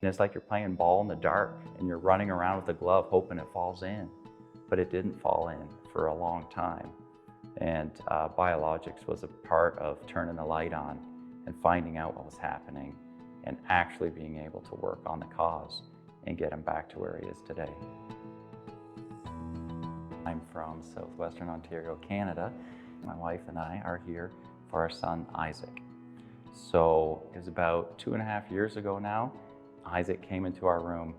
And it's like you're playing ball in the dark and you're running around with a glove hoping it falls in, but it didn't fall in for a long time. And Biologix was a part of turning the light on and finding out what was happening and actually being able to work on the cause and get him back to where he is today. I'm from southwestern Ontario, Canada. My wife and I are here for our son, Isaac. So it was about 2.5 years ago now. Isaac came into our room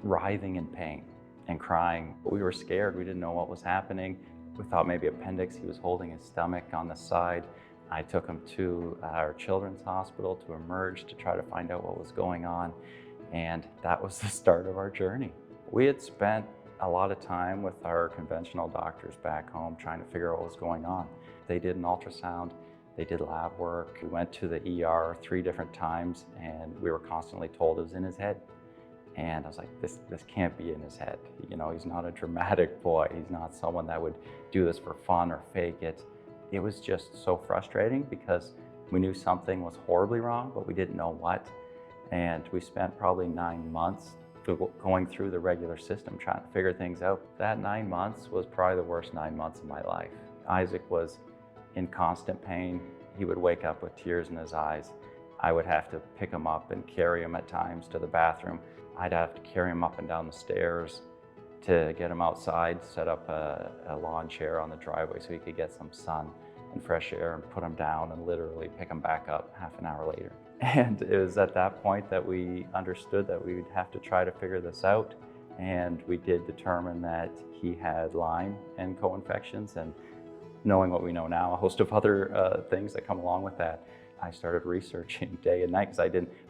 writhing in pain and crying. We were scared. We didn't know what was happening. We thought maybe appendix. He was holding his stomach on the side. I took him to our children's hospital to emerge to try to find out what was going on. And that was the start of our journey. We had spent a lot of time with our conventional doctors back home trying to figure out what was going on. They did an ultrasound. They did lab work. We went to the ER 3 different times and we were constantly told it was in his head. And I was like, this can't be in his head. You know, he's not a dramatic boy. He's not someone that would do this for fun or fake it. It was just so frustrating because we knew something was horribly wrong, but we didn't know what. And we spent probably 9 months going through the regular system trying to figure things out. That 9 months was probably the worst 9 months of my life. Isaac was in constant pain. He would wake up with tears in his eyes. I would have to pick him up and carry him at times to the bathroom. I'd have to carry him up and down the stairs to get him outside, set up a lawn chair on the driveway so he could get some sun and fresh air and put him down and literally pick him back up half an hour later. And it was at that point that we understood that we would have to try to figure this out. And we did determine that he had Lyme and co-infections, and knowing what we know now, a host of other things that come along with that, I started researching day and night because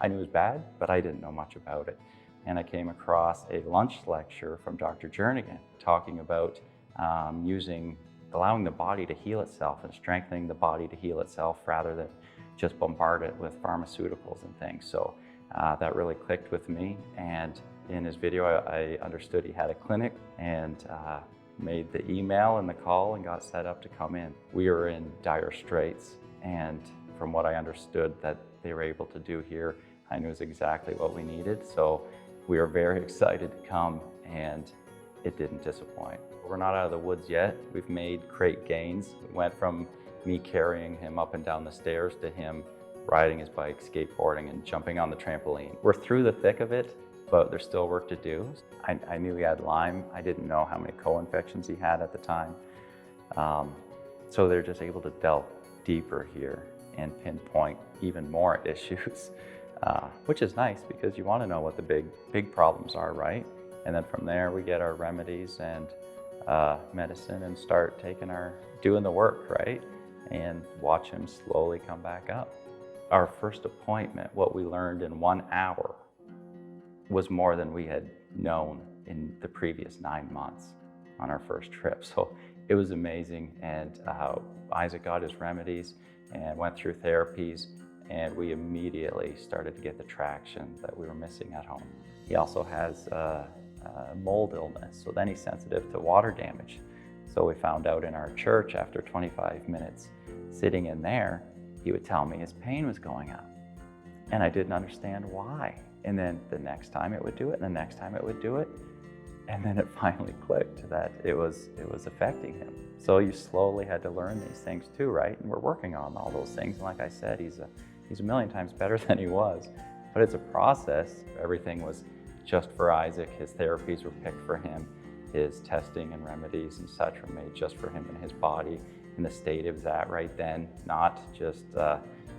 I knew it was bad, but I didn't know much about it. And I came across a lunch lecture from Dr. Jernigan talking about allowing the body to heal itself and strengthening the body to heal itself rather than just bombard it with pharmaceuticals and things. So that really clicked with me. And in his video, I understood he had a clinic and made the email and the call and got set up to come in. We were in dire straits, and from what I understood that they were able to do here, I knew it was exactly what we needed. So we were very excited to come, and it didn't disappoint. We're not out of the woods yet. We've made great gains. We went from me carrying him up and down the stairs to him riding his bike, skateboarding, and jumping on the trampoline. We're through the thick of it, but there's still work to do. I knew he had Lyme. I didn't know how many co-infections he had at the time. So they're just able to delve deeper here and pinpoint even more issues, which is nice because you want to know what the big problems are, right? And then from there we get our remedies and medicine and start doing the work, right? And watch him slowly come back up. Our first appointment, what we learned in 1 hour, was more than we had known in the previous 9 months on our first trip. So it was amazing. And Isaac got his remedies and went through therapies, and we immediately started to get the traction that we were missing at home. He also has mold illness, so then he's sensitive to water damage. So we found out in our church after 25 minutes sitting in there, he would tell me his pain was going up. And I didn't understand why. And then the next time it would do it, and the next time it would do it. And then it finally clicked that it was affecting him. So you slowly had to learn these things too, right? And we're working on all those things. And like I said, he's a million times better than he was. But it's a process. Everything was just for Isaac. His therapies were picked for him. His testing and remedies and such were made just for him and his body in the state it was at right then, not just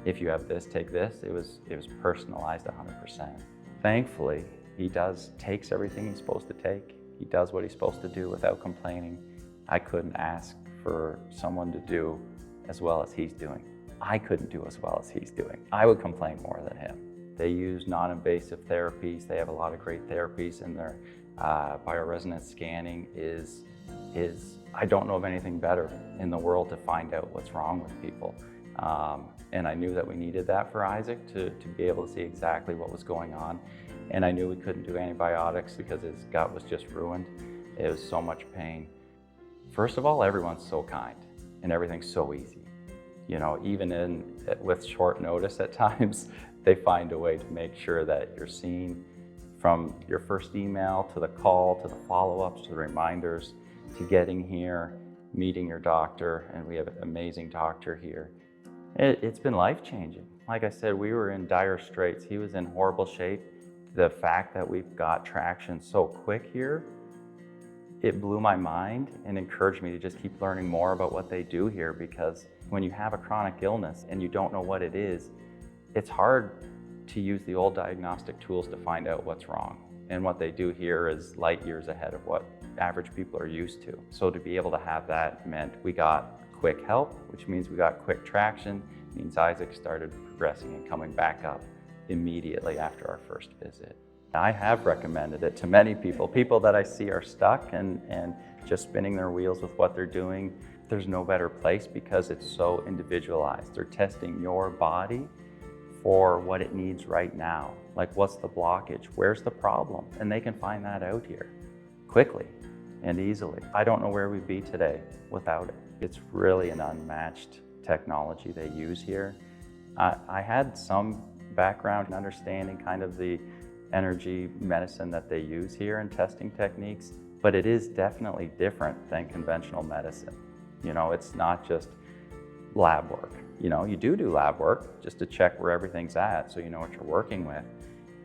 if you have this, take this. It was personalized 100%. Thankfully, he takes everything he's supposed to take. He does what he's supposed to do without complaining. I couldn't ask for someone to do as well as he's doing. I couldn't do as well as he's doing. I would complain more than him. They use non-invasive therapies. They have a lot of great therapies, and their bioresonance scanning is I don't know of anything better in the world to find out what's wrong with people. And I knew that we needed that for Isaac to be able to see exactly what was going on. And I knew we couldn't do antibiotics because his gut was just ruined. It was so much pain. First of all, everyone's so kind and everything's so easy. You know, even with short notice at times, they find a way to make sure that you're seen, from your first email to the call to the follow-ups to the reminders to getting here, meeting your doctor, and we have an amazing doctor here. It's been life-changing. Like I said, we were in dire straits. He was in horrible shape. The fact that we've got traction so quick here, it blew my mind and encouraged me to just keep learning more about what they do here, because when you have a chronic illness and you don't know what it is, it's hard to use the old diagnostic tools to find out what's wrong. And what they do here is light years ahead of what average people are used to. So to be able to have that meant we got quick help, which means we got quick traction, means Issac started progressing and coming back up immediately after our first visit. I have recommended it to many people. People that I see are stuck and just spinning their wheels with what they're doing. There's no better place because it's so individualized. They're testing your body for what it needs right now. Like, what's the blockage? Where's the problem? And they can find that out here quickly and easily. I don't know where we'd be today without it. It's really an unmatched technology they use here. I had some background in understanding kind of the energy medicine that they use here and testing techniques, but it is definitely different than conventional medicine. You know, it's not just lab work. You know, you do lab work just to check where everything's at so you know what you're working with.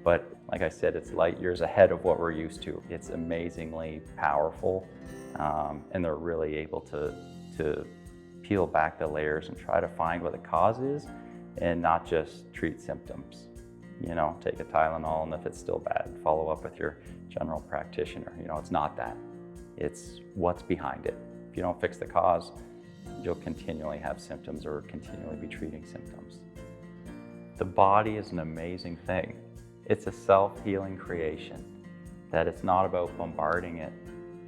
But like I said, it's light years ahead of what we're used to. It's amazingly powerful, and they're really able to peel back the layers and try to find what the cause is and not just treat symptoms. You know, take a Tylenol, and if it's still bad, follow up with your general practitioner. You know, it's not that. It's what's behind it. If you don't fix the cause, you'll continually have symptoms or continually be treating symptoms. The body is an amazing thing. It's a self-healing creation, that it's not about bombarding it,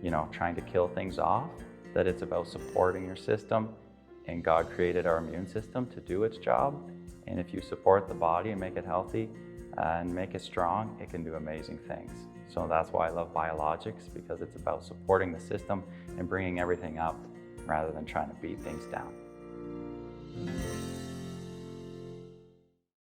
you know, trying to kill things off, that it's about supporting your system. And God created our immune system to do its job. And if you support the body and make it healthy and make it strong, it can do amazing things. So that's why I love Biologix, because it's about supporting the system and bringing everything up rather than trying to beat things down.